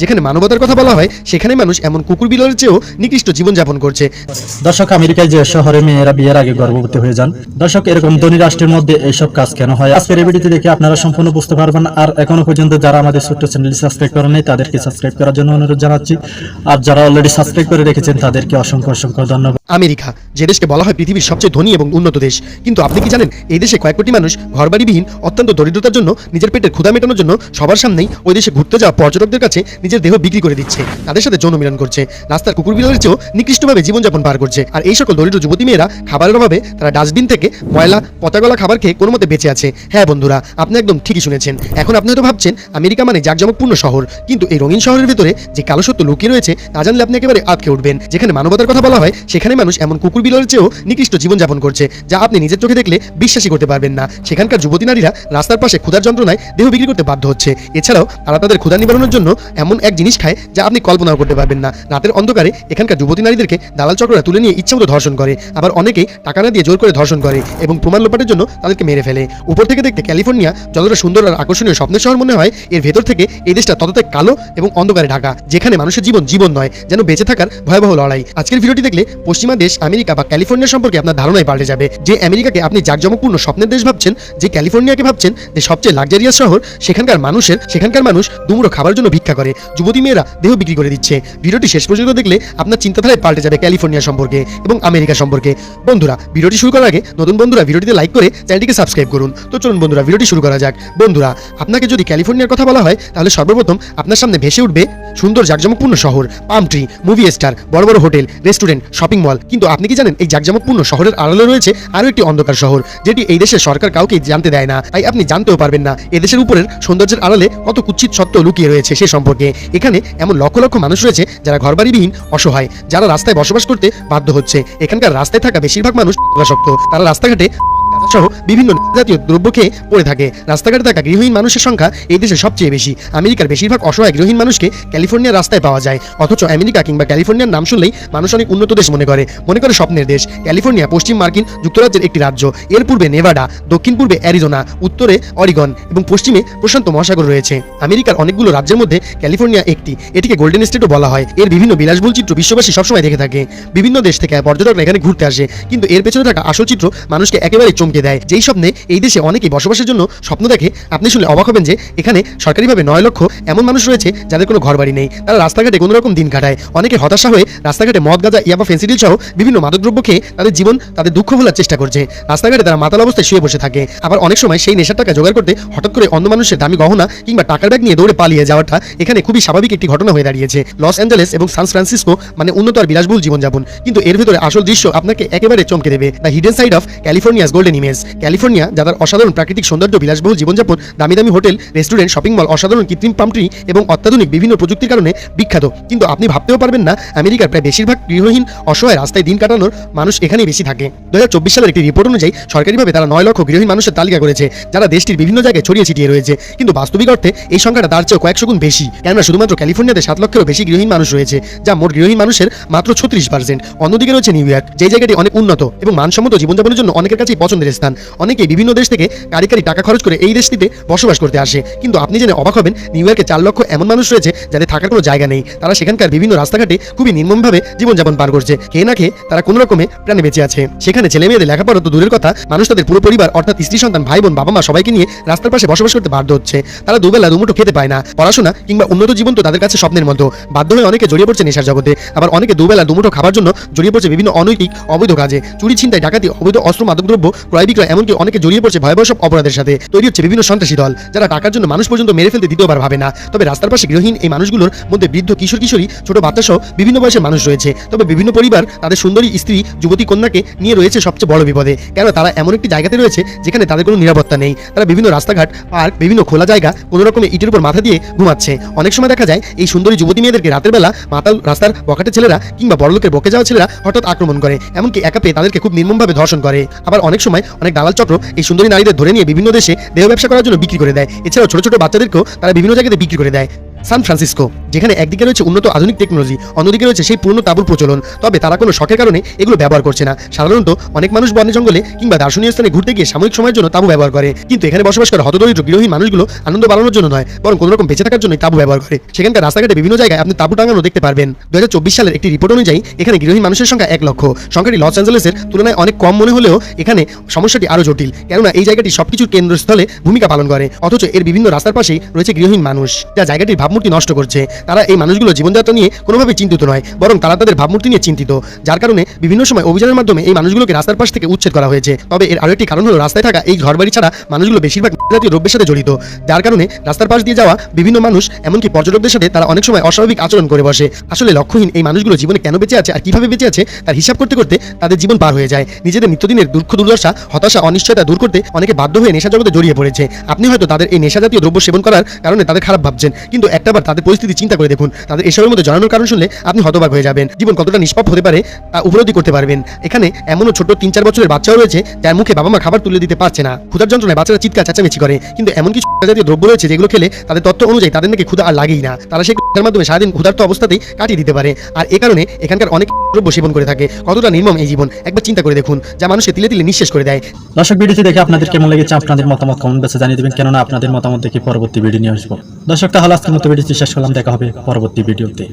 যেখানে মানবতার কথা বলা হয় সেখানে মানুষ এমন কুকুর বিড়ালের চেয়েও নিকৃষ্ট জীবনযাপন করছে। দর্শক, আমেরিকায় যে শহরে মেয়েরা বিয়ের আগে গর্ভবতী হয়ে যান, দর্শক এরকম ধনী রাষ্ট্রের মধ্যে এইসব কাজ কেন হয় আজকের এই ভিডিওতে দেখে আপনারা সম্পূর্ণ বুঝতে পারবেন। আর এখনো পর্যন্ত যারা আমাদের ছোট্ট চ্যানেল সাবস্ক্রাইব করেন নাই তাদেরকে সাবস্ক্রাইব করার জন্য অনুরোধ জানাচ্ছি, আর যারা অলরেডি সাবস্ক্রাইব করে রেখেছেন তাদেরকে অসংখ্য অসংখ্য ধন্যবাদ। আমেরিকা, যে দেশকে বলা হয় পৃথিবীর সবচেয়ে ধনী এবং উন্নত দেশ, কিন্তু আপনি কি জানেন এই দেশে কয়েক কোটি মানুষ ঘরবাড়িবিহীন, অত্যন্ত দরিদ্রতার জন্য নিজের পেটের ক্ষুধা মেটানোর জন্য সবার সামনেই ওই দেশে ঘুরতে যাওয়া পর্যটকদের কাছে নিজের দেহ বিক্রি করে দিচ্ছে, তাদের সাথে যৌন মিলন করছে, রাস্তার কুকুর বিড়ালের চেয়েও নিকৃষ্টভাবে জীবনযাপন পার করছে। আর এই সকল দরিদ্র যুবতী মেয়েরা খাবারের অভাবে তারা ডাস্টবিন থেকে ময়লা পচাগলা খাবার খেয়ে কোনো মতে বেঁচে আছে। হ্যাঁ বন্ধুরা, আপনি একদম ঠিকই শুনেছেন। এখন আপনি হয়তো ভাবছেন আমেরিকা মানে জাঁকজমকপূর্ণ শহর, কিন্তু এই রঙিন শহরের ভিতরে যে কালো সত্য লুকিয়ে রয়েছে তা জানলে আপনি একেবারে আটকে উঠবেন। যেখানে মানবতার কথা বলা হয় সেখানে মানুষ এমন কুকুর বিড়ালের চেয়েও নিকৃষ্ট জীবনযাপন করছে যা আপনি নিজের চোখে দেখলে বিশ্বাসই করতে পারবেন না। সেখানকার যুবতী নারীরা রাস্তার পাশে ক্ষুধার যন্ত্রণায় দেহ বিক্রি করতে বাধ্য হচ্ছে। এছাড়াও তারা তাদের ক্ষুধা নিবারণের জন্য এমন এক জিনিস খায় যা আপনি কল্পনাও করতে পারবেন না। রাতের অন্ধকারে এখানকার যুবতী নারীদেরকে দালাল চক্ররা তুলে নিয়ে ইচ্ছামতো ধর্ষণ করে, আবার অনেকেই টাকা না দিয়ে জোর করে ধর্ষণ করে এবং প্রমাণ লোপাটের জন্য তাদেরকে মেরে ফেলে। উপর থেকে দেখতে ক্যালিফোর্নিয়া যতটা সুন্দর আর আকর্ষণীয় স্বপ্নের শহর মনে হয়, এর ভেতর থেকে এই দেশটা ততটাই কালো এবং অন্ধকারে ঢাকা, যেখানে মানুষের জীবন জীবন নয়, যেন বেঁচে থাকার ভয়াবহ লড়াই। আজকের ভিডিওটি দেখলে পশ্চিমা দেশ আমেরিকা বা ক্যালিফোর্নিয়া সম্পর্কে আপনার ধারণাই পাল্টে যাবে। যে আমেরিকাকে আপনি জাঁকজমকপূর্ণ স্বপ্নের দেশ ভাবছেন, যে ক্যালিফোর্নিয়াকে ভাবছেন যে সবচেয়ে লাক্সারিয়াস শহর, সেখানকার মানুষ দুমুঠো খাবার জন্য ভিক্ষা করে, যুবতী মেয়েরা দেহ বিক্রি করে দিচ্ছে। ভিডিওটি শেষ পর্যন্ত দেখলে আপনার চিন্তাধারায় পাল্টে যাবে ক্যালিফোর্নিয়া সম্পর্কে এবং আমেরিকা সম্পর্কে। বন্ধুরা, ভিডিওটি শুরু করার আগে নতুন বন্ধুরা ভিডিওটিতে লাইক করে চ্যানেলটিকে সাবস্ক্রাইব করুন। তো চলুন বন্ধুরা, ভিডিওটি শুরু করা যাক। বন্ধুরা, আপনাকে যদি ক্যালিফোর্নিয়ার কথা বলা হয় তাহলে সর্বপ্রথম আপনার সামনে ভেসে উঠবে সুন্দর জাঁকজমকপূর্ণ শহর, পাম ট্রি, মুভি স্টার, বড় বড় হোটেল, রেস্টুরেন্ট, শপিং মল। কিন্তু আপনি কি জানেন এই জাঁকজমকপূর্ণ শহরের আড়ালে রয়েছে আরও একটি অন্ধকার শহর, যেটি এই দেশের সরকার কাউকে জানতে দেয় না, তাই আপনি জানতেও পারবেন না এদেশের উপরের সৌন্দর্যের আড়ালে কত কুৎসিত সত্য লুকিয়ে রয়েছে সে সম্পর্কে। এখানে এমন লক্ষ লক্ষ মানুষ রয়েছে যারা ঘরবাড়িবিহীন, অসহায়, যারা রাস্তায় বসবাস করতে বাধ্য হচ্ছে। এখানকার রাস্তায় থাকা বেশিরভাগ মানুষ শক্ত, তারা রাস্তাঘাটে সহ বিভিন্ন জাতীয় দ্রব্য খেয়ে পড়ে থাকে। রাস্তাঘাটে থাকা গৃহহীন মানুষের সংখ্যা এই দেশে সবচেয়ে বেশি। আমেরিকার বেশিরভাগ অসহায় গৃহহীন মানুষকে ক্যালিফোর্নিয়ার রাস্তায় পাওয়া যায়, অথচ আমেরিকা কিংবা ক্যালিফোর্নিয়ার নাম শুনলেই মানুষ অনেক উন্নত দেশ মনে করে স্বপ্নের দেশ। ক্যালিফোর্নিয়া পশ্চিম মার্কিন যুক্তরাজ্যের একটি রাজ্য। এর পূর্বে নেভাডা, দক্ষিণ পূর্বে অ্যারিজোনা, উত্তরে অরিগন এবং পশ্চিমে প্রশান্ত মহাসাগর রয়েছে। আমেরিকার অনেকগুলো রাজ্যের মধ্যে ক্যালিফোর্নিয়া একটি। এটিকে গোল্ডেন স্টেটও বলা হয়। এর বিভিন্ন বিলাসবহুল চিত্র বিশ্ববাসী সবসময় দেখে থাকে। বিভিন্ন দেশ থেকে পর্যটকরা এখানে ঘুরতে আসে, কিন্তু এর পেছনে থাকা আসল চিত্র মানুষকে একেবারে চমকে দেয়। যেই স্বপ্নে এই দেশে অনেকেই বসবাসের জন্য স্বপ্ন দেখে, আপনি শুনলে অবাক হবেন যে এখানে সরকারিভাবে 9 লক্ষ এমন মানুষ রয়েছে যাদের কোনো ঘরবাড়ি নেই। তারা রাস্তাঘাটে কোনো রকম দিন কাটায়। অনেকে হতাশা হয়ে রাস্তাঘাটে মদ, গাঁজা, ইয়াবা, ফেন্সিডিল সহ বিভিন্ন মাদকদ্রব্য খেয়ে তাদের জীবন, তাদের দুঃখ ভোলার চেষ্টা করছে। রাস্তাঘাটে তারা মাতাল অবস্থায় শুয়ে বসে থাকে। আবার অনেক সময় সেই নেশার টাকা জোগাড় করতে হঠাৎ করে অন্য মানুষের দামি গহনা কিংবা টাকার ব্যাগ নিয়ে দৌড়ে পালিয়ে যাওয়াটা এখানে খুবই স্বাভাবিক একটি ঘটনা হয়ে দাঁড়িয়েছে। লস অ্যাঞ্জেলেস এবং সান ফ্রান্সিসকো মানে উন্নত আর বিলাসবহুল জীবনযাপন, কিন্তু এর ভিতরে আসল দৃশ্য আপনাকে একেবারে চমকে দেবে। The hidden side of California's golden image. California যাদের অসাধারণ প্রাকৃতিক সৌন্দর্য, বিলাসবহুল জীবনযাপন, দামি দামি হোটেল, রেস্টুরেন্ট, শপিং মল, অসাধারণ কৃত্রিম পাম ট্রি এবং অত্যাধুনিক বিভিন্ন প্রযুক্তির কারণে বিখ্যাত। কিন্তু আপনি ভাবতেও পারবেন না আমেরিকার প্রায় বেশিরভাগ গৃহহীন, অসহায়, রাস্তায় দিন কাটানোর মানুষ এখানেই বেশি থাকে। 2024 সালের একটি রিপোর্ট অনুযায়ী সরকারিভাবে তারা 9 লক্ষ গৃহহীন মানুষের তালিকা করেছে, যারা দেশটির বিভিন্ন জায়গায় ছড়িয়ে ছিটিয়ে রয়েছে। কিন্তু বাস্তবিক অর্থে এই সংখ্যাটা তার চেয়েও কয়েকশো গুণ বেশি, কেননা শুধুমাত্র ক্যালিফোর্নিয়াতে 7 লক্ষেরও বেশি গৃহহীন মানুষ রয়েছে, যা মোট গৃহহীন মানুষের মাত্র 36%। অন্যদিকে রয়েছে নিউ ইয়র্ক, যে জায়গাটি অনেক উন্নত এবং মানসম্মত জীবনযাপনের জন্য অনেকের কাছেই পছন্দের স্থান। অনেকেই বিভিন্ন দেশ থেকে কারি টাকা খরচ করে এই দেশটিতে বসবাস করতে আসে। কিন্তু আপনি জেনে অবাক হবেন নিউ ইয়র্কে 4 লক্ষ এমন মানুষ রয়েছে যাদের থাকার কোনো জায়গা নেই। তারা সেখানকার বিভিন্ন রাস্তাঘাটে খুবই নির্মমভাবে জীবনযাপন পার করছে। খেয়ে না খেয়ে তারা কোনো রকমে প্রাণে বেঁচে আছে। সেখানে ছেলে মেয়েদের লেখাপড়া তো দূরের কথা, মানুষ তাদের পুরো পরিবার অর্থাৎ স্ত্রী, সন্তান, ভাই বোন, বাবা মা সবাইকে নিয়ে রাস্তার পাশে বসবাস করতে বাধ্য হচ্ছে। তারা দুবেলা দুমুঠো খেতে পায় না। পড়াশোনা কিংবা উন্নত জীবন তো তাদের কাছে স্বপ্নের মতো। বাধ্য হয়ে অনেকে জড়িয়ে পড়ছে নেশার জগতে, আবার অনেকে দুবেলা দুমুঠো খাবার জন্য জড়িয়ে পড়ছে বিভিন্ন অনৈতিক অবৈধ কাজে, চুরি, ছিনতাই, ডাকাতি, অবৈধ অস্ত্র, মাদকদ্রব্য ক্রয় বিক্রয়, এমনকি অনেকে জড়িয়ে পড়ছে ভয়াবহ সব অপরাধের সাথে। তৈরি হচ্ছে বিভিন্ন সন্ত্রাসী দল, যারা টাকার জন্য মানুষ পর্যন্ত মেরে ফেলতে দ্বিতীয়বার ভাবে না। তবে রাস্তার পাশে গৃহহীন এই মানুষগুলোর মধ্যে বৃদ্ধ, কিশোর, কিশোরী, ছোট বাচ্চা সহ বিভিন্ন বয়সের মানুষ রয়েছে। তবে বিভিন্ন পরিবার তাদের সুন্দরী স্ত্রী, যুবতী কন্যাকে নিয়ে রয়েছে সবচেয়ে বড় বিপদে, কেন তারা এমন একটি জায়গাতে রয়েছে যেখানে তাদের কোনো নিরাপত্তা নেই। তারা বিভিন্ন রাস্তাঘাট, পার্ক, বিভিন্ন খোলা জায়গা কোনো রকমের ইটের উপর মাথা দিয়ে ঘুমাচ্ছে। অনেক সময় দেখা যায় এই সুন্দরী যুবতী মেয়েদেরকে রাতের বেলা মাতাল রাস্তার বখাটে ছেলেরা কিংবা বড়লোকের বকে যাওয়া ছেলেরা হঠাৎ আক্রমণ করে, এমনকি একা পেয়ে তাদেরকে খুব নির্মমভাবে ধর্ষণ করে। আবার অনেক সময় অনেক দালাল চক্র এই সুন্দরী নারীদের ধরে নিয়ে বিভিন্ন দেশে দেহ ব্যবসা করার জন্য বিক্রি করে দেয়। এছাড়াও ছোট ছোট বাচ্চাদেরকেও তারা বিভিন্ন জায়গাতে বিক্রি করে দেয়। সান ফ্রান্সিসকো, যেখানে একদিকে রয়েছে উন্নত আধুনিক টেকনোলজি, অন্যদিকে রয়েছে সেই পুরনো তাঁবুর প্রচলন। তবে তারা কোনো শখের কারণে এগুলো ব্যবহার করছে না। সাধারণত অনেক মানুষ বনে জঙ্গলে কিংবা দার্শনিক স্থানে ঘুরতে গিয়ে সাময়িক সময়ের জন্য তাঁবু ব্যবহার করে, কিন্তু এখানে বসবাস করা হতদরিদ্র গৃহহীন মানুষগুলো আনন্দ বাড়ানোর জন্য নয়, বরং কোনো রকম বেঁচে থাকার জন্যই তাঁবু ব্যবহার করে। সেখানকার রাস্তাঘাটে বিভিন্ন জায়গায় আপনি তাঁবু টাঙানো দেখতে পারবেন। 2024 সালের একটি রিপোর্ট অনুযায়ী এখানে গৃহহীন মানুষের সংখ্যা 1 লক্ষ। সংখ্যাটি লস অ্যাঞ্জেলেসের তুলনায় অনেক কম মনে হলেও এখানে সমস্যাটি আরও জটিল, কেননা এই জায়গাটি সবকিছুর কেন্দ্রস্থলে ভূমিকা পালন করে, অথচ এর বিভিন্ন রাস্তার পাশেই রয়েছে গৃহহীন মানুষ, যা জায়গাটির ভাবমূর্তি নষ্ট করছে। তারা এই মানুষগুলো জীবনযাত্রা নিয়ে কোনোভাবেই চিন্তিত নয়, বরং তারা তাদের ভাবমূর্তি নিয়ে চিন্তিত, যার কারণে বিভিন্ন সময় অভিযানের মাধ্যমে এই মানুষগুলোকে রাস্তার পাশ থেকে উচ্ছেদ করা হয়েছে। তবে এর আরও একটি কারণ হলো রাস্তায় থাকা এই ঘরবাড়ি ছাড়া মানুষগুলো বেশিরভাগ জাতীয় দ্রব্যের সাথে জড়িত, যার কারণে রাস্তার পাশ দিয়ে যাওয়া বিভিন্ন মানুষ, এমনকি পর্যটকদের সাথে তারা অনেক সময় অস্বাভাবিক আচরণ করে বসে। আসলে লক্ষ্যহীন এই মানুষগুলো জীবনে কেন বেঁচে আছে আর কিভাবে বেঁচে আছে তার হিসাব করতে করতে তাদের জীবন পার হয়ে যায়। নিজেদের নিত্যদিনের দুঃখ দুর্দশা, হতাশা, অনিশ্চয়তা দূর করতে অনেকে বাধ্য হয়ে নেশা জগতে জড়িয়ে পড়েছে। আপনি হয়তো তাদের এই নেশা জাতীয় দ্রব্য সেবন করার কারণে তাদের খারাপ ভাবছেন, কিন্তু একটাবার তাদের পরিস্থিতি চিন্তা করে দেখুন। তাদের এসবের মধ্যে জড়ানোর কারণ শুনলে আপনি হতবাক হয়ে যাবেন। জীবন কতটা নিষ্পাপ হতে পারে তা উপলব্ধি করতে পারবেন। এখানে এমনও ছোট 3-4 বছরের বাচ্চাও রয়েছে যার মুখে বাবা মা খাবার তুলে দিতে পারছে না। ক্ষুধার যন্ত্রণায় বাচ্চারা চিৎকার চেঁচামেচি করে, কিন্তু এমন কিছু জাতীয় দ্রব্য রয়েছে যেগুলো খেলে তাদের তথ্য অনুযায়ী তাদের নাকি ক্ষুধা আর লাগেই না। তারা সেই ক্ষুধার মাধ্যমে সারাদিন ক্ষুধার্ত অবস্থাতেই কাটিয়ে দিতে পারে, আর এ কারণে এখানকার অনেক দ্রব্য সেবন করে থাকে। কতটা নির্মম এই জীবন একবার চিন্তা করে দেখুন, যা মানুষকে তিলে তিলে নিঃশেষ করে দেয়। দর্শক, ভিডিওটি দেখে আপনাদের কেমন লেগেছে আপনাদের মতামত কমেন্ট বক্সে জানিয়ে দেবেন, কেননা আপনাদের মতামত দেখে পরবর্তী ভিডিও নিয়ে আসবো। দর্শক, তাহলে আজকের মতো ভিডিওটি শেষ করলাম, দেখা হবে পরবর্তী ভিডিওতে।